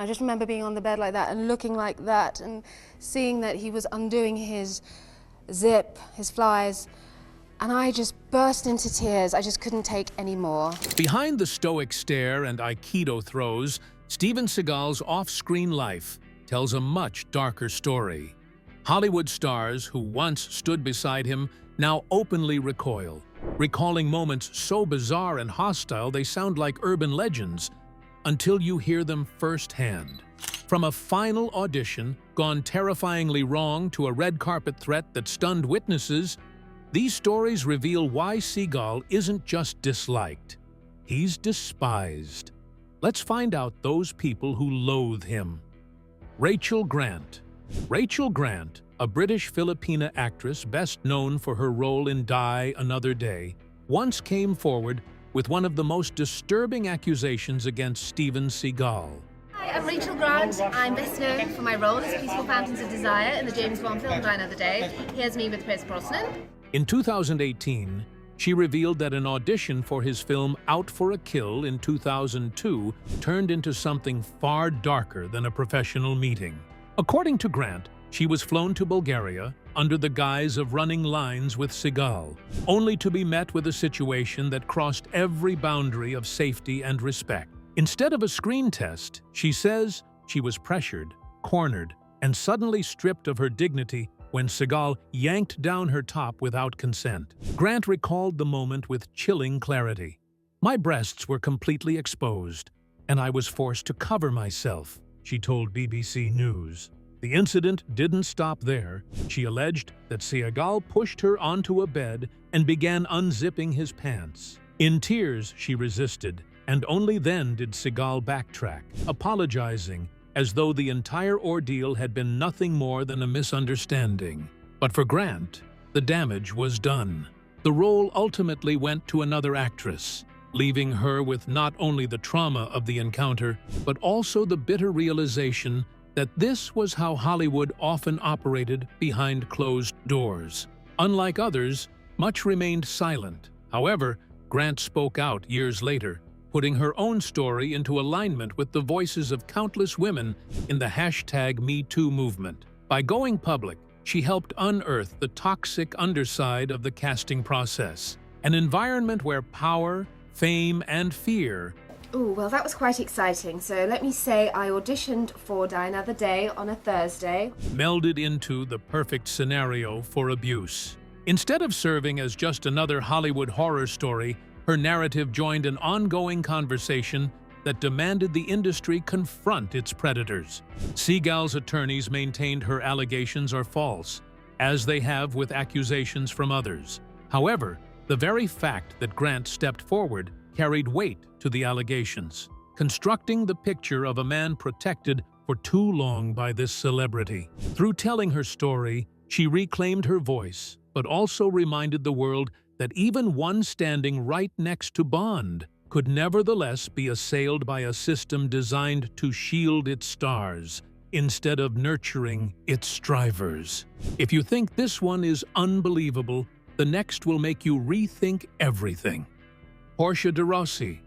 I just remember being on the bed like that and looking like that and seeing that he was undoing his zip, his flies, and I just burst into tears. I just couldn't take any more. Behind the stoic stare and aikido throws, Steven Seagal's off-screen life tells a much darker story. Hollywood stars who once stood beside him now openly recoil, recalling moments so bizarre and hostile they sound like urban legends until you hear them firsthand. From a final audition gone terrifyingly wrong to a red carpet threat that stunned witnesses, these stories reveal why Seagal isn't just disliked, he's despised. Let's find out those people who loathe him. Rachel Grant. Rachel Grant, a British Filipina actress best known for her role in Die Another Day, once came forward with one of the most disturbing accusations against Steven Seagal. Hi, I'm Rachel Grant. I'm best known for my role as Peaceful Phantoms of Desire in the James Bond film Die Another Day. Here's me with Pierce Brosnan. In 2018, she revealed that an audition for his film Out for a Kill in 2002 turned into something far darker than a professional meeting. According to Grant, she was flown to Bulgaria under the guise of running lines with Seagal, only to be met with a situation that crossed every boundary of safety and respect. Instead of a screen test, she says she was pressured, cornered, and suddenly stripped of her dignity when Seagal yanked down her top without consent. Grant recalled the moment with chilling clarity. "My breasts were completely exposed, and I was forced to cover myself," she told BBC News. The incident didn't stop there. She alleged that Seagal pushed her onto a bed and began unzipping his pants. In tears, she resisted, and only then did Seagal backtrack, apologizing as though the entire ordeal had been nothing more than a misunderstanding. But for Grant, the damage was done. The role ultimately went to another actress, leaving her with not only the trauma of the encounter, but also the bitter realization that this was how Hollywood often operated behind closed doors. Unlike others, much remained silent. However, Grant spoke out years later, putting her own story into alignment with the voices of countless women in the #MeToo movement. By going public, she helped unearth the toxic underside of the casting process, an environment where power, fame, and fear. Oh, well, that was quite exciting. So let me say I auditioned for Die Another Day on a Thursday. Melded into the perfect scenario for abuse. Instead of serving as just another Hollywood horror story, her narrative joined an ongoing conversation that demanded the industry confront its predators. Seagal's attorneys maintained her allegations are false, as they have with accusations from others. However, the very fact that Grant stepped forward carried weight to the allegations, constructing the picture of a man protected for too long by this celebrity. Through telling her story, she reclaimed her voice, but also reminded the world that even one standing right next to Bond could nevertheless be assailed by a system designed to shield its stars instead of nurturing its strivers. If you think this one is unbelievable, the next will make you rethink everything. Porsche de Rossi.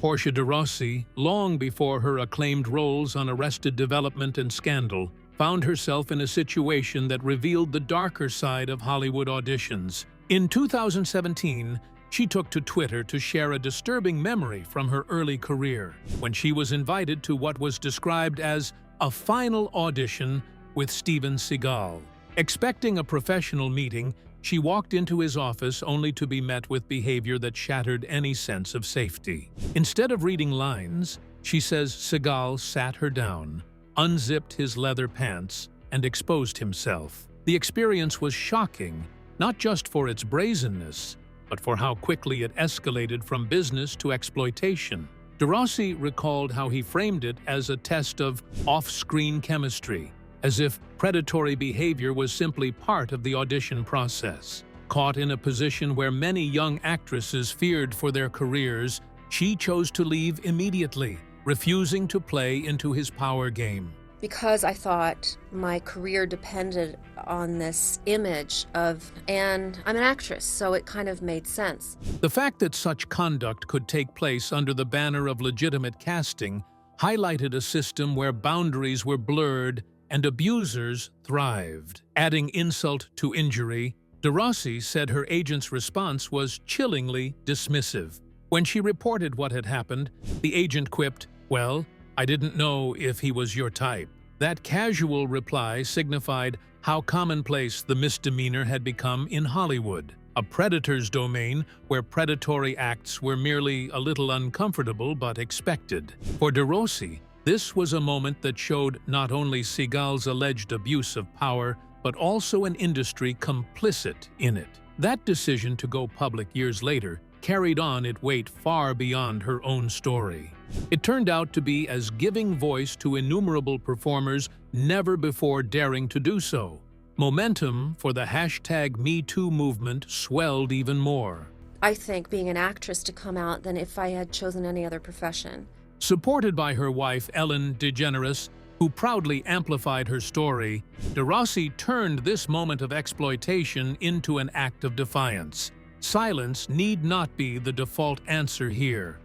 Porsche de Rossi, long before her acclaimed roles on Arrested Development and Scandal, found herself in a situation that revealed the darker side of Hollywood auditions. In 2017, she took to Twitter to share a disturbing memory from her early career, when she was invited to what was described as a final audition with Steven Seagal. Expecting a professional meeting, she walked into his office only to be met with behavior that shattered any sense of safety. Instead of reading lines, she says Seagal sat her down, unzipped his leather pants, and exposed himself. The experience was shocking, not just for its brazenness, but for how quickly it escalated from business to exploitation. De Rossi recalled how he framed it as a test of off-screen chemistry, as if predatory behavior was simply part of the audition process. Caught in a position where many young actresses feared for their careers, she chose to leave immediately, refusing to play into his power game. Because I thought my career depended on this image of, and I'm an actress, so it kind of made sense. The fact that such conduct could take place under the banner of legitimate casting highlighted a system where boundaries were blurred and abusers thrived. Adding insult to injury, de Rossi said her agent's response was chillingly dismissive. When she reported what had happened, the agent quipped, "Well, I didn't know if he was your type." That casual reply signified how commonplace the misdemeanor had become in Hollywood, a predator's domain where predatory acts were merely a little uncomfortable but expected. For de Rossi, this was a moment that showed not only Seagal's alleged abuse of power, but also an industry complicit in it. That decision to go public years later carried on its weight far beyond her own story. It turned out to be as giving voice to innumerable performers never before daring to do so. Momentum for the #MeToo movement swelled even more. I think being an actress to come out than if I had chosen any other profession. Supported by her wife Ellen DeGeneres, who proudly amplified her story, de Rossi turned this moment of exploitation into an act of defiance. Silence need not be the default answer here.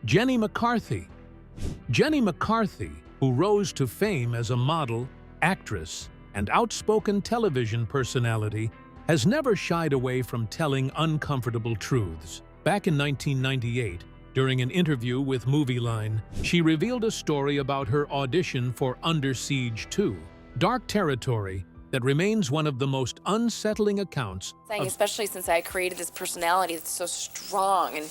Jenny McCarthy. Jenny McCarthy, who rose to fame as a model, actress, and outspoken television personality, has never shied away from telling uncomfortable truths. Back in 1998, during an interview with Movie Line, she revealed a story about her audition for Under Siege 2, dark territory that remains one of the most unsettling accounts especially since I created this personality that's so strong and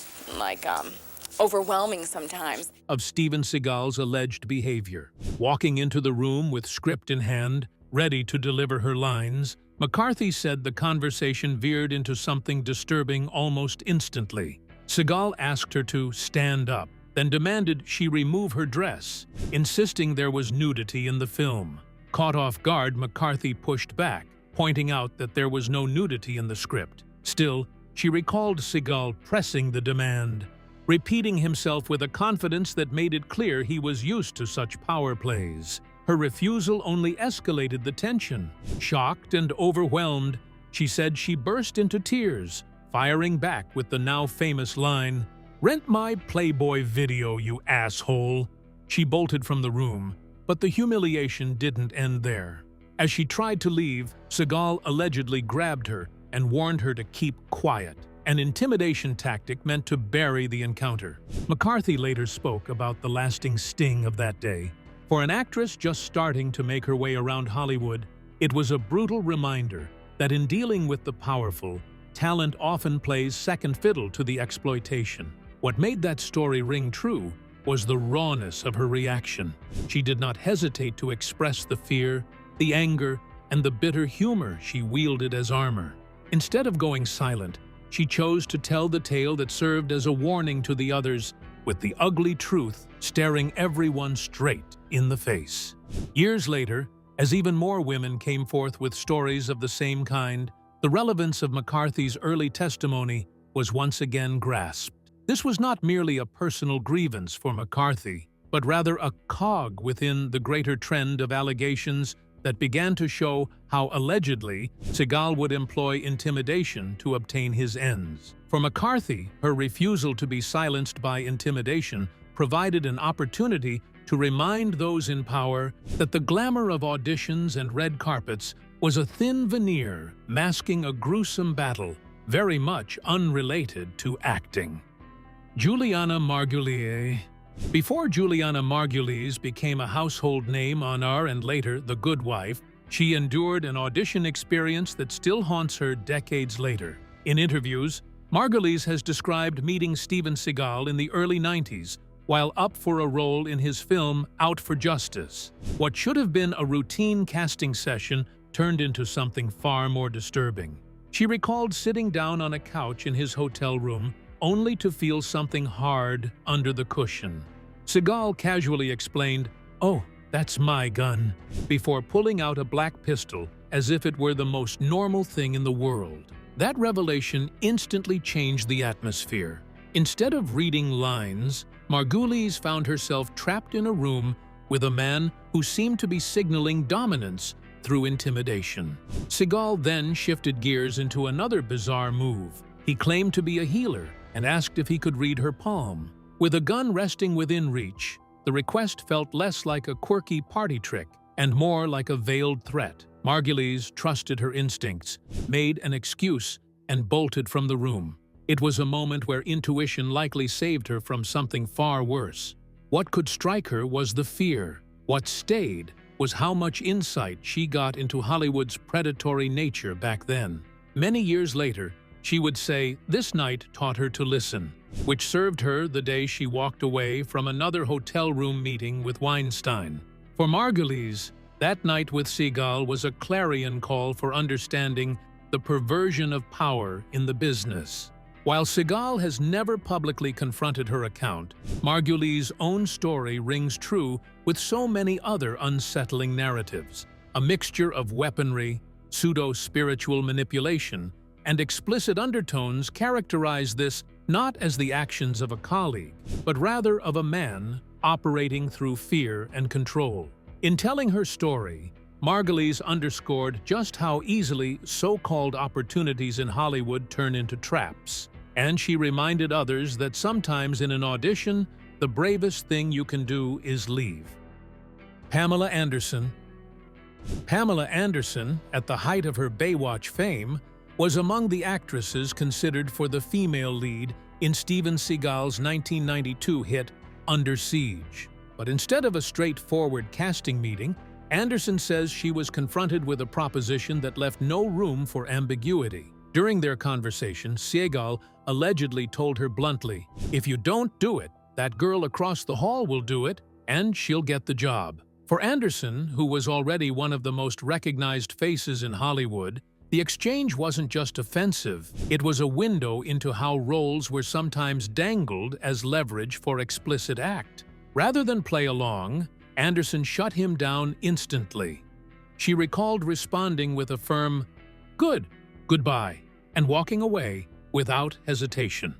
overwhelming sometimes. Of Steven Seagal's alleged behavior. Walking into the room with script in hand, ready to deliver her lines, McCarthy said the conversation veered into something disturbing almost instantly. Seagal asked her to stand up, then demanded she remove her dress, insisting there was nudity in the film. Caught off guard, McCarthy pushed back, pointing out that there was no nudity in the script. Still, she recalled Seagal pressing the demand, repeating himself with a confidence that made it clear he was used to such power plays. Her refusal only escalated the tension. Shocked and overwhelmed, she said she burst into tears, firing back with the now famous line, "Rent my Playboy video, you asshole." She bolted from the room, but the humiliation didn't end there. As she tried to leave, Seagal allegedly grabbed her and warned her to keep quiet, an intimidation tactic meant to bury the encounter. McCarthy later spoke about the lasting sting of that day. For an actress just starting to make her way around Hollywood, it was a brutal reminder that in dealing with the powerful, talent often plays second fiddle to the exploitation. What made that story ring true was the rawness of her reaction. She did not hesitate to express the fear, the anger, and the bitter humor she wielded as armor. Instead of going silent, she chose to tell the tale that served as a warning to the others, with the ugly truth staring everyone straight in the face. Years later, as even more women came forth with stories of the same kind, the relevance of McCarthy's early testimony was once again grasped. This was not merely a personal grievance for McCarthy, but rather a cog within the greater trend of allegations that began to show how allegedly Seagal would employ intimidation to obtain his ends. For McCarthy, her refusal to be silenced by intimidation provided an opportunity to remind those in power that the glamour of auditions and red carpets was a thin veneer masking a gruesome battle very much unrelated to acting. Julianna Margulies. Before Julianna Margulies became a household name on our and later The Good Wife, she endured an audition experience that still haunts her decades later. In interviews, Margulies has described meeting Steven Seagal in the early 90s while up for a role in his film Out for Justice. What should have been a routine casting session turned into something far more disturbing. She recalled sitting down on a couch in his hotel room only to feel something hard under the cushion. Seagal casually explained, "Oh, that's my gun," before pulling out a black pistol as if it were the most normal thing in the world. That revelation instantly changed the atmosphere. Instead of reading lines, Margulies found herself trapped in a room with a man who seemed to be signaling dominance through intimidation. Seagal then shifted gears into another bizarre move. He claimed to be a healer and asked if he could read her palm. With a gun resting within reach, the request felt less like a quirky party trick and more like a veiled threat. Margulies trusted her instincts, made an excuse, and bolted from the room. It was a moment where intuition likely saved her from something far worse. What could strike her was the fear. What stayed was how much insight she got into Hollywood's predatory nature back then. Many years later, she would say this night taught her to listen, which served her the day she walked away from another hotel room meeting with Weinstein. For Margulies, that night with Seagal was a clarion call for understanding the perversion of power in the business. While Seagal has never publicly confronted her account, Margulies' own story rings true with so many other unsettling narratives. A mixture of weaponry, pseudo-spiritual manipulation, and explicit undertones characterize this not as the actions of a colleague, but rather of a man operating through fear and control. In telling her story, Margulies underscored just how easily so-called opportunities in Hollywood turn into traps. And she reminded others that sometimes in an audition, the bravest thing you can do is leave. Pamela Anderson. Pamela Anderson, at the height of her Baywatch fame, was among the actresses considered for the female lead in Steven Seagal's 1992 hit Under Siege. But instead of a straightforward casting meeting, Anderson says she was confronted with a proposition that left no room for ambiguity. During their conversation, Seagal allegedly told her bluntly, "If you don't do it, that girl across the hall will do it, and she'll get the job." For Anderson, who was already one of the most recognized faces in Hollywood, the exchange wasn't just offensive, it was a window into how roles were sometimes dangled as leverage for explicit act. Rather than play along, Anderson shut him down instantly. She recalled responding with a firm, "Good, goodbye," and walking away without hesitation.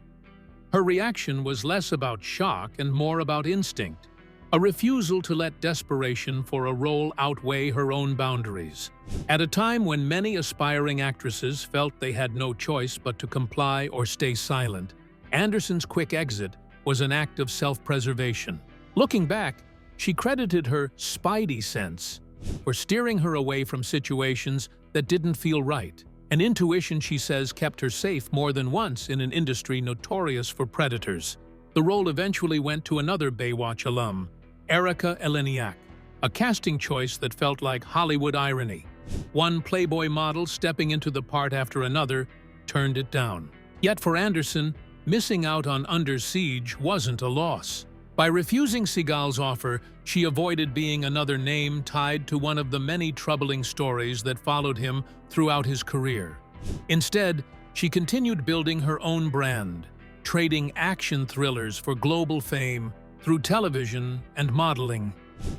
Her reaction was less about shock and more about instinct, a refusal to let desperation for a role outweigh her own boundaries. At a time when many aspiring actresses felt they had no choice but to comply or stay silent, Anderson's quick exit was an act of self-preservation. Looking back, she credited her spidey sense for steering her away from situations that didn't feel right. An intuition, she says, kept her safe more than once in an industry notorious for predators. The role eventually went to another Baywatch alum, Erika Eleniak, a casting choice that felt like Hollywood irony. One Playboy model stepping into the part after another turned it down. Yet for Anderson, missing out on Under Siege wasn't a loss. By refusing Seagal's offer, she avoided being another name tied to one of the many troubling stories that followed him throughout his career. Instead, she continued building her own brand, trading action thrillers for global fame through television and modeling.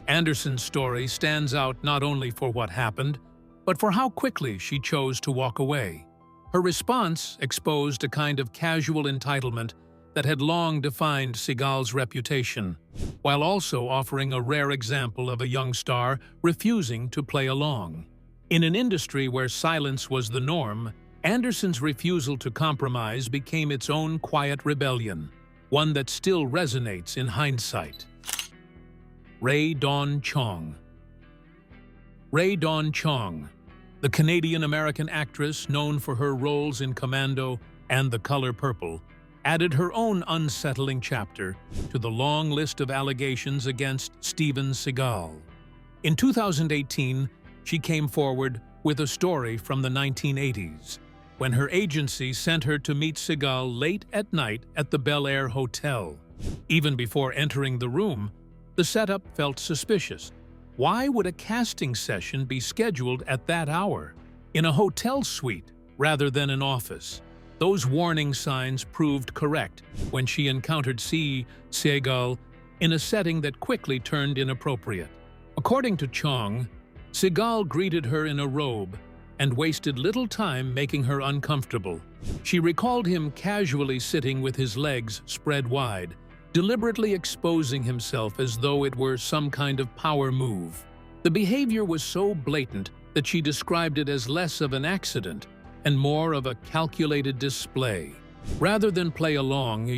Anderson's story stands out not only for what happened, but for how quickly she chose to walk away. Her response exposed a kind of casual entitlement that had long defined Seagal's reputation, while also offering a rare example of a young star refusing to play along. In an industry where silence was the norm, Anderson's refusal to compromise became its own quiet rebellion, one that still resonates in hindsight. Rae Dawn Chong. Rae Dawn Chong, the Canadian-American actress known for her roles in Commando and The Color Purple, added her own unsettling chapter to the long list of allegations against Steven Seagal. In 2018, she came forward with a story from the 1980s, when her agency sent her to meet Seagal late at night at the Bel Air Hotel. Even before entering the room, the setup felt suspicious. Why would a casting session be scheduled at that hour, in a hotel suite rather than an office? Those warning signs proved correct when she encountered Seagal in a setting that quickly turned inappropriate. According to Chong, Seagal greeted her in a robe and wasted little time making her uncomfortable. She recalled him casually sitting with his legs spread wide, deliberately exposing himself as though it were some kind of power move. The behavior was so blatant that she described it as less of an accident and more of a calculated display. Rather than play along,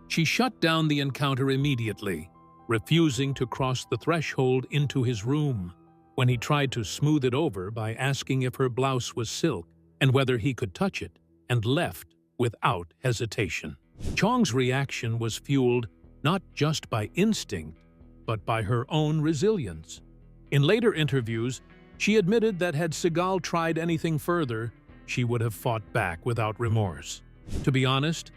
she shut down the encounter immediately, refusing to cross the threshold into his room when he tried to smooth it over by asking if her blouse was silk and whether he could touch it, and left without hesitation. Chong's reaction was fueled not just by instinct, but by her own resilience. In later interviews, she admitted that had Seagal tried anything further, she would have fought back without remorse. "To be honest,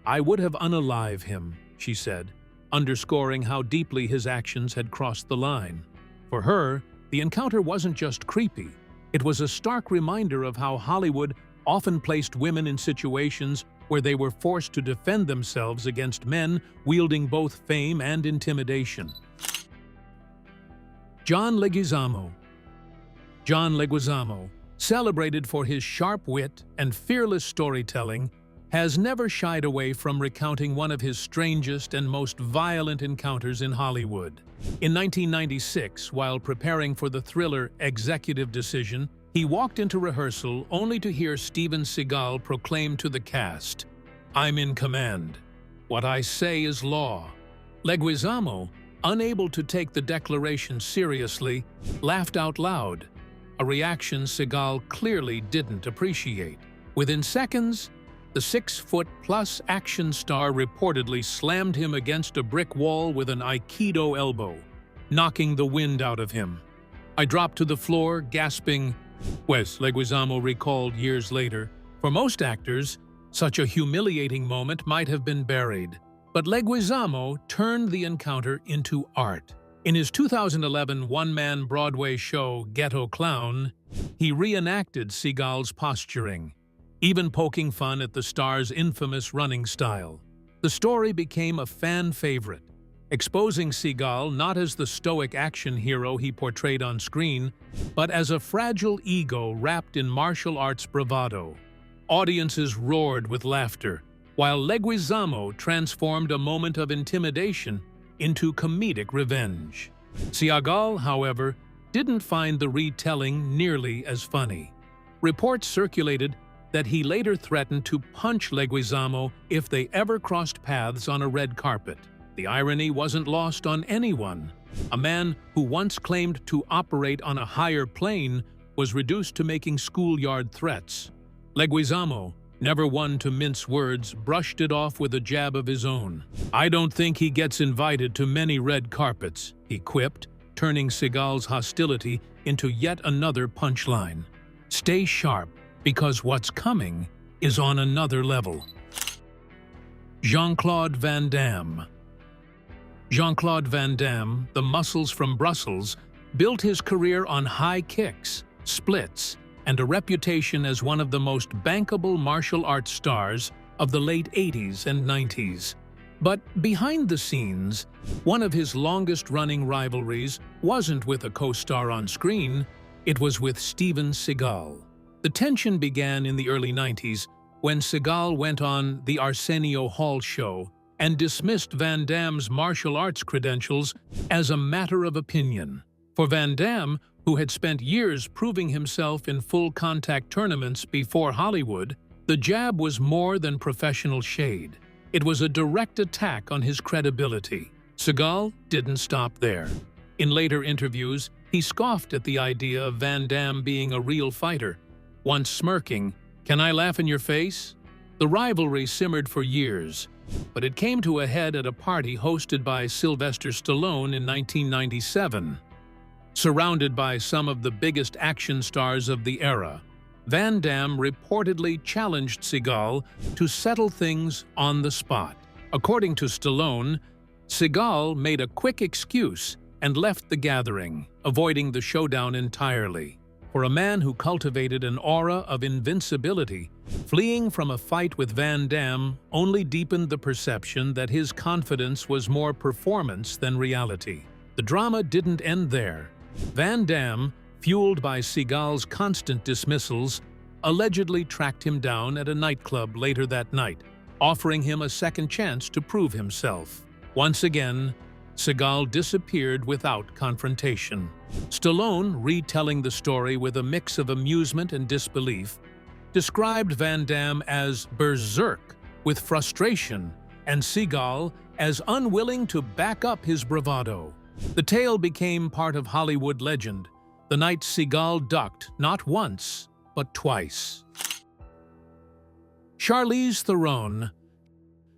I would have unalived him," she said, underscoring how deeply his actions had crossed the line. For her, the encounter wasn't just creepy. It was a stark reminder of how Hollywood often placed women in situations where they were forced to defend themselves against men wielding both fame and intimidation. John Leguizamo. John Leguizamo, celebrated for his sharp wit and fearless storytelling, has never shied away from recounting one of his strangest and most violent encounters in Hollywood. In 1996, while preparing for the thriller Executive Decision, he walked into rehearsal only to hear Steven Seagal proclaim to the cast, "I'm in command. What I say is law." Leguizamo, unable to take the declaration seriously, laughed out loud, a reaction Seagal clearly didn't appreciate. Within seconds, the 6-foot-plus action star reportedly slammed him against a brick wall with an aikido elbow, knocking the wind out of him. "I dropped to the floor, gasping," Wes Leguizamo recalled years later. For most actors, such a humiliating moment might have been buried. But Leguizamo turned the encounter into art. In his 2011 one-man Broadway show Ghetto Clown, he reenacted Seagal's posturing, even poking fun at the star's infamous running style. The story became a fan favorite, exposing Seagal not as the stoic action hero he portrayed on screen, but as a fragile ego wrapped in martial arts bravado. Audiences roared with laughter, while Leguizamo transformed a moment of intimidation into comedic revenge. Seagal, however, didn't find the retelling nearly as funny. Reports circulated that he later threatened to punch Leguizamo if they ever crossed paths on a red carpet. The irony wasn't lost on anyone. A man who once claimed to operate on a higher plane was reduced to making schoolyard threats. Leguizamo, never one to mince words, brushed it off with a jab of his own. "I don't think he gets invited to many red carpets," he quipped, turning Seagal's hostility into yet another punchline. "Stay sharp, because what's coming is on another level." Jean-Claude Van Damme. Jean-Claude Van Damme, the muscles from Brussels, built his career on high kicks, splits, and a reputation as one of the most bankable martial arts stars of the late 80s and 90s. But behind the scenes, one of his longest-running rivalries wasn't with a co-star on screen, it was with Steven Seagal. The tension began in the early 90s when Seagal went on the Arsenio Hall show and dismissed Van Damme's martial arts credentials as a matter of opinion. For Van Damme, who had spent years proving himself in full-contact tournaments before Hollywood, the jab was more than professional shade. It was a direct attack on his credibility. Seagal didn't stop there. In later interviews, he scoffed at the idea of Van Damme being a real fighter, once smirking, "Can I laugh in your face?" The rivalry simmered for years, but it came to a head at a party hosted by Sylvester Stallone in 1997. Surrounded by some of the biggest action stars of the era, Van Damme reportedly challenged Seagal to settle things on the spot. According to Stallone, Seagal made a quick excuse and left the gathering, avoiding the showdown entirely. For a man who cultivated an aura of invincibility, fleeing from a fight with Van Damme only deepened the perception that his confidence was more performance than reality. The drama didn't end there. Van Damme, fueled by Seagal's constant dismissals, allegedly tracked him down at a nightclub later that night, offering him a second chance to prove himself. Once again, Seagal disappeared without confrontation. Stallone, retelling the story with a mix of amusement and disbelief, described Van Damme as berserk with frustration and Seagal as unwilling to back up his bravado. The tale became part of Hollywood legend, the night Seagal ducked not once, but twice. Charlize Theron.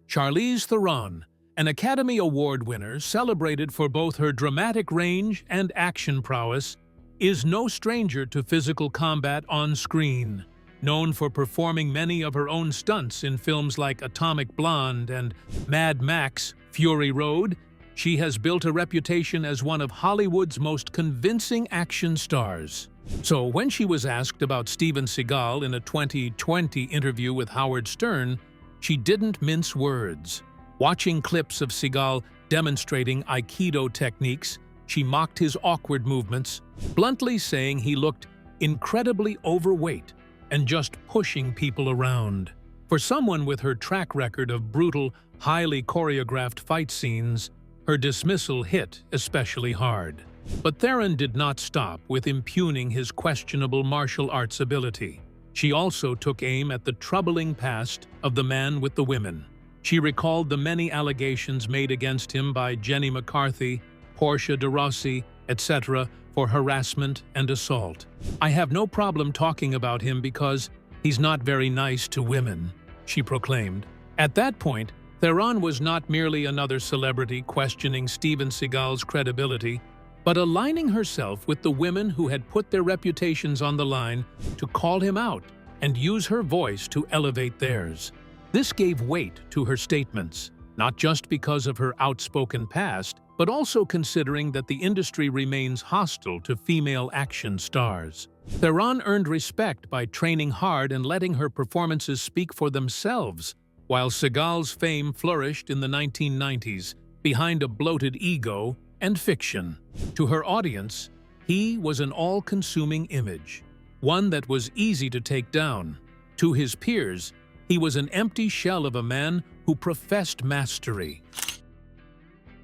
Charlize Theron, an Academy Award winner celebrated for both her dramatic range and action prowess, is no stranger to physical combat on screen. Known for performing many of her own stunts in films like Atomic Blonde and Mad Max: Fury Road, she has built a reputation as one of Hollywood's most convincing action stars. So when she was asked about Steven Seagal in a 2020 interview with Howard Stern, she didn't mince words. Watching clips of Seagal demonstrating aikido techniques, she mocked his awkward movements, bluntly saying he looked incredibly overweight and just pushing people around. For someone with her track record of brutal, highly choreographed fight scenes, her dismissal hit especially hard. But Theron did not stop with impugning his questionable martial arts ability. She also took aim at the troubling past of the man with the women. She recalled the many allegations made against him by Jenny McCarthy, Porsche de Rossi, etc., for harassment and assault. "I have no problem talking about him because he's not very nice to women," she proclaimed. At that point, Theron was not merely another celebrity questioning Steven Seagal's credibility, but aligning herself with the women who had put their reputations on the line to call him out and use her voice to elevate theirs. This gave weight to her statements, not just because of her outspoken past, but also considering that the industry remains hostile to female action stars. Theron earned respect by training hard and letting her performances speak for themselves, while Seagal's fame flourished in the 1990s behind a bloated ego and fiction. To her audience, he was an all-consuming image, one that was easy to take down. To his peers, he was an empty shell of a man who professed mastery.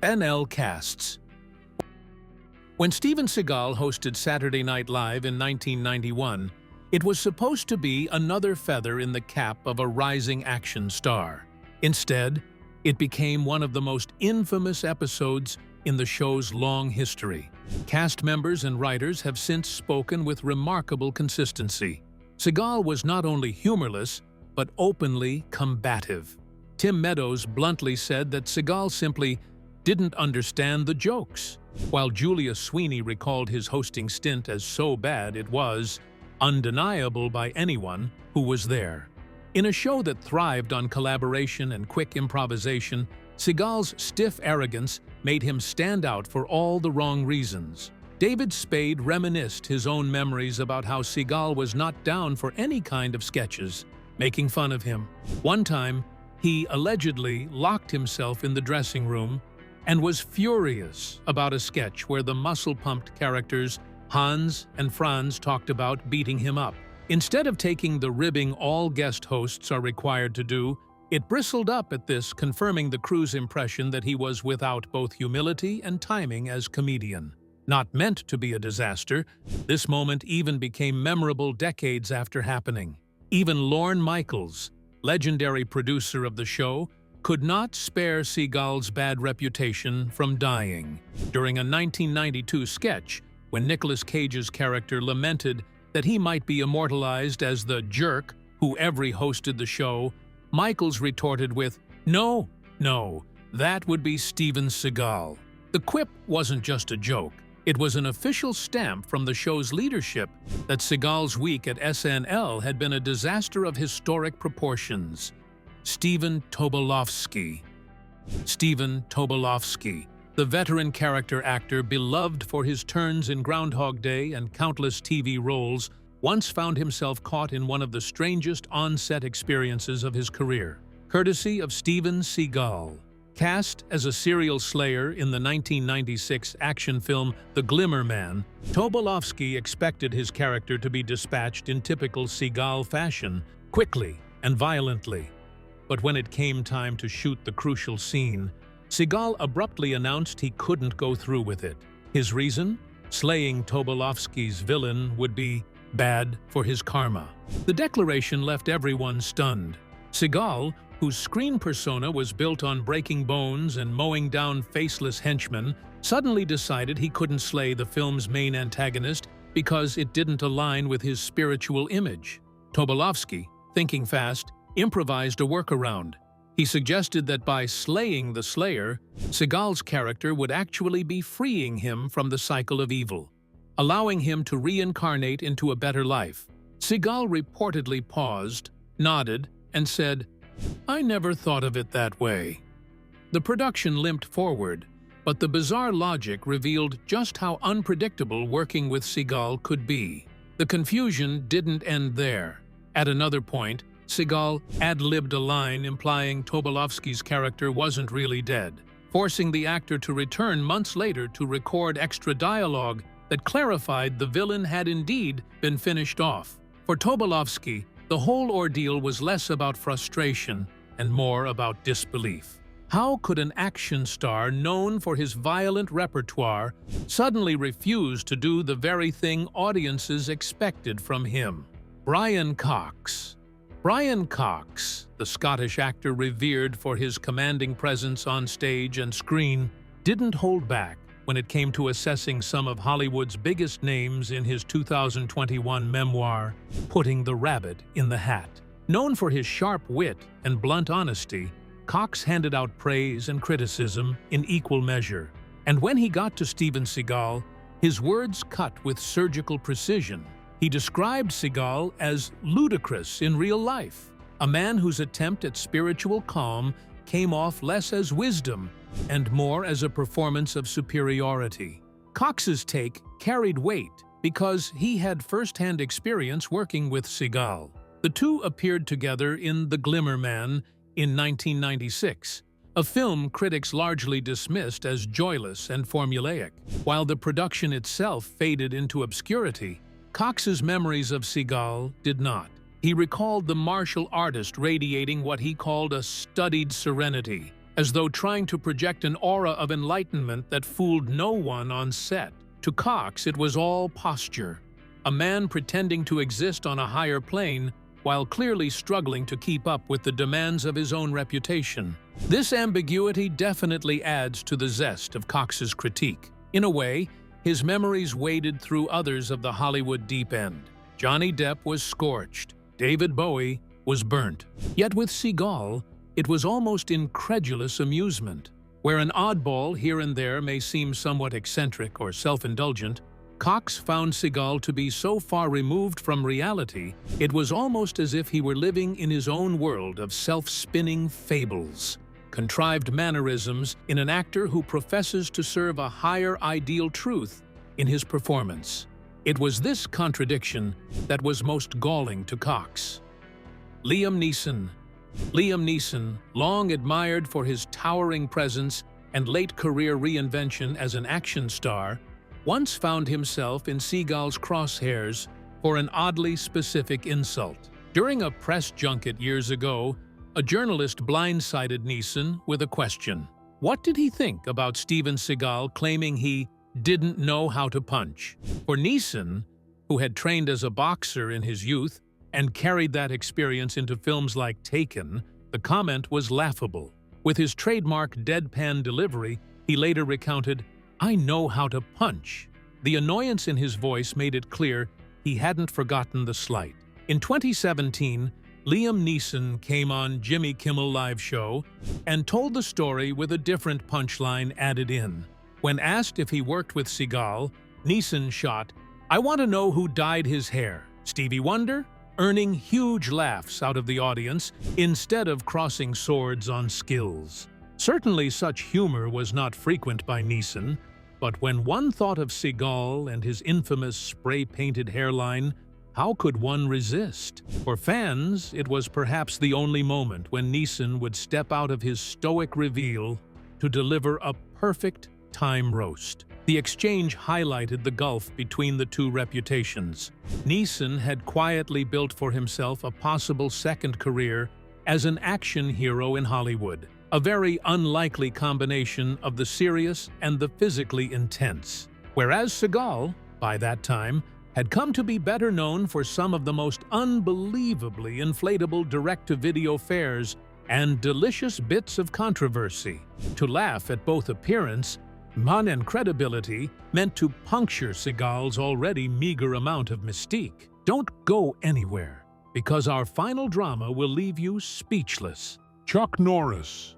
NL casts. When Steven Seagal hosted Saturday Night Live in 1991, it was supposed to be another feather in the cap of a rising action star. Instead, it became one of the most infamous episodes in the show's long history. Cast members and writers have since spoken with remarkable consistency. Seagal was not only humorless, but openly combative. Tim Meadows bluntly said that Seagal simply didn't understand the jokes, while Julia Sweeney recalled his hosting stint as so bad it was undeniable by anyone who was there. In a show that thrived on collaboration and quick improvisation, Seagal's stiff arrogance made him stand out for all the wrong reasons. David Spade reminisced his own memories about how Seagal was not down for any kind of sketches, making fun of him. One time, he allegedly locked himself in the dressing room and was furious about a sketch where the muscle-pumped characters Hans and Franz talked about beating him up. Instead of taking the ribbing all guest hosts are required to do, it bristled up at this, confirming the crew's impression that he was without both humility and timing as comedian. Not meant to be a disaster, this moment even became memorable decades after happening. Even Lorne Michaels, legendary producer of the show, could not spare Seagal's bad reputation from dying. During a 1992 sketch, when Nicolas Cage's character lamented that he might be immortalized as the jerk who hosted the show, Michaels retorted with, "No, that would be Steven Seagal." The quip wasn't just a joke. It was an official stamp from the show's leadership that Seagal's week at SNL had been a disaster of historic proportions. Stephen Tobolowsky. Stephen Tobolowsky, the veteran character actor beloved for his turns in Groundhog Day and countless TV roles, once found himself caught in one of the strangest on-set experiences of his career, courtesy of Steven Seagal. Cast as a serial slayer in the 1996 action film The Glimmer Man, Tobolowsky expected his character to be dispatched in typical Seagal fashion, quickly and violently. But when it came time to shoot the crucial scene, Seagal abruptly announced he couldn't go through with it. His reason? Slaying Tobolowsky's villain would be bad for his karma. The declaration left everyone stunned. Seagal, whose screen persona was built on breaking bones and mowing down faceless henchmen, suddenly decided he couldn't slay the film's main antagonist because it didn't align with his spiritual image. Tobolowsky, thinking fast, improvised a workaround. He suggested that by slaying the Slayer, Seagal's character would actually be freeing him from the cycle of evil, allowing him to reincarnate into a better life. Seagal reportedly paused, nodded, and said, "I never thought of it that way." The production limped forward, but the bizarre logic revealed just how unpredictable working with Seagal could be. The confusion didn't end there. At another point, Seagal ad-libbed a line implying Tobolowsky's character wasn't really dead, forcing the actor to return months later to record extra dialogue that clarified the villain had indeed been finished off. For Tobolowsky, the whole ordeal was less about frustration and more about disbelief. How could an action star known for his violent repertoire suddenly refuse to do the very thing audiences expected from him? Brian Cox. Brian Cox, the Scottish actor revered for his commanding presence on stage and screen, didn't hold back when it came to assessing some of Hollywood's biggest names in his 2021 memoir, Putting the Rabbit in the Hat. Known for his sharp wit and blunt honesty, Cox handed out praise and criticism in equal measure. And when he got to Steven Seagal, his words cut with surgical precision. He described Seagal as ludicrous in real life, a man whose attempt at spiritual calm came off less as wisdom and more as a performance of superiority. Cox's take carried weight because he had first-hand experience working with Seagal. The two appeared together in The Glimmer Man in 1996, a film critics largely dismissed as joyless and formulaic. While the production itself faded into obscurity, Cox's memories of Seagal did not. He recalled the martial artist radiating what he called a studied serenity, as though trying to project an aura of enlightenment that fooled no one on set. To Cox, it was all posture, a man pretending to exist on a higher plane while clearly struggling to keep up with the demands of his own reputation. This ambiguity definitely adds to the zest of Cox's critique. In a way, his memories waded through others of the Hollywood deep end. Johnny Depp was scorched. David Bowie was burnt. Yet with Seagal, it was almost incredulous amusement. Where an oddball here and there may seem somewhat eccentric or self-indulgent, Cox found Seagal to be so far removed from reality, it was almost as if he were living in his own world of self-spinning fables, contrived mannerisms in an actor who professes to serve a higher ideal truth in his performance. It was this contradiction that was most galling to Cox. Liam Neeson. Liam Neeson, long admired for his towering presence and late career reinvention as an action star, once found himself in Seagal's crosshairs for an oddly specific insult. During a press junket years ago, a journalist blindsided Neeson with a question. What did he think about Steven Seagal claiming he didn't know how to punch? For Neeson, who had trained as a boxer in his youth and carried that experience into films like Taken, the comment was laughable. With his trademark deadpan delivery, he later recounted, "I know how to punch." The annoyance in his voice made it clear he hadn't forgotten the slight. In 2017, Liam Neeson came on Jimmy Kimmel Live Show and told the story with a different punchline added in. When asked if he worked with Seagal, Neeson shot, "I want to know who dyed his hair, Stevie Wonder?" earning huge laughs out of the audience instead of crossing swords on skills. Certainly such humor was not frequent by Neeson, but when one thought of Seagal and his infamous spray-painted hairline, how could one resist? For fans, it was perhaps the only moment when Neeson would step out of his stoic reveal to deliver a perfect time roast. The exchange highlighted the gulf between the two reputations. Neeson had quietly built for himself a possible second career as an action hero in Hollywood, a very unlikely combination of the serious and the physically intense. Whereas Seagal, by that time, had come to be better known for some of the most unbelievably inflatable direct-to-video fares and delicious bits of controversy. To laugh at both appearance, fun and credibility meant to puncture Seagal's already meager amount of mystique. Don't go anywhere, because our final drama will leave you speechless. Chuck Norris.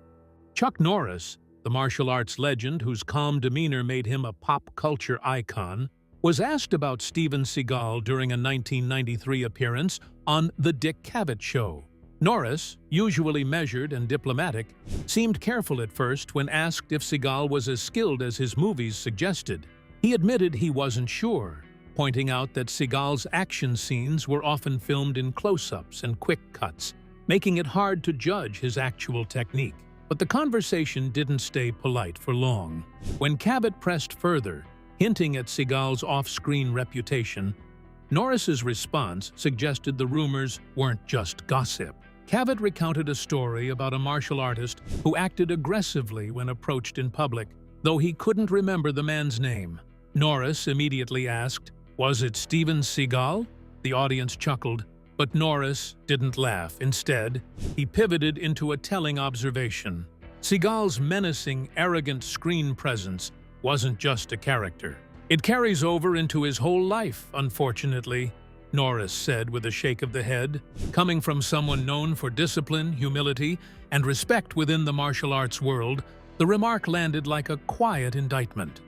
Chuck Norris, the martial arts legend whose calm demeanor made him a pop culture icon, was asked about Steven Seagal during a 1993 appearance on The Dick Cavett Show. Norris, usually measured and diplomatic, seemed careful at first when asked if Seagal was as skilled as his movies suggested. He admitted he wasn't sure, pointing out that Seagal's action scenes were often filmed in close-ups and quick cuts, making it hard to judge his actual technique. But the conversation didn't stay polite for long. When Cavett pressed further, hinting at Seagal's off-screen reputation, Norris's response suggested the rumors weren't just gossip. Cavett recounted a story about a martial artist who acted aggressively when approached in public, though he couldn't remember the man's name. Norris immediately asked, "Was it Steven Seagal?" The audience chuckled, but Norris didn't laugh. Instead, he pivoted into a telling observation. Seagal's menacing, arrogant screen presence wasn't just a character. It carries over into his whole life, unfortunately, Norris said with a shake of the head. Coming from someone known for discipline, humility, and respect within the martial arts world, the remark landed like a quiet indictment.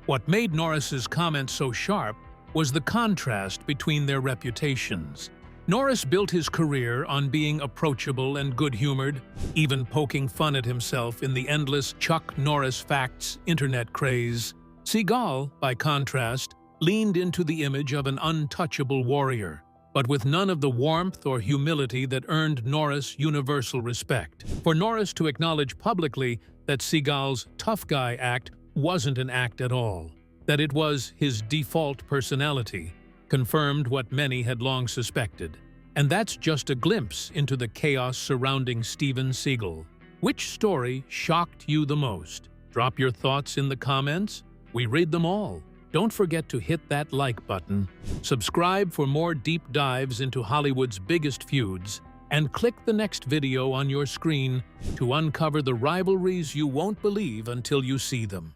What made Norris's comment so sharp was the contrast between their reputations. Norris built his career on being approachable and good-humored, even poking fun at himself in the endless Chuck Norris facts internet craze. Seagal, by contrast, leaned into the image of an untouchable warrior, but with none of the warmth or humility that earned Norris universal respect. For Norris to acknowledge publicly that Seagal's tough guy act wasn't an act at all, that it was his default personality, confirmed what many had long suspected. And that's just a glimpse into the chaos surrounding Steven Seagal. Which story shocked you the most? Drop your thoughts in the comments. We read them all. Don't forget to hit that like button, subscribe for more deep dives into Hollywood's biggest feuds, and click the next video on your screen to uncover the rivalries you won't believe until you see them.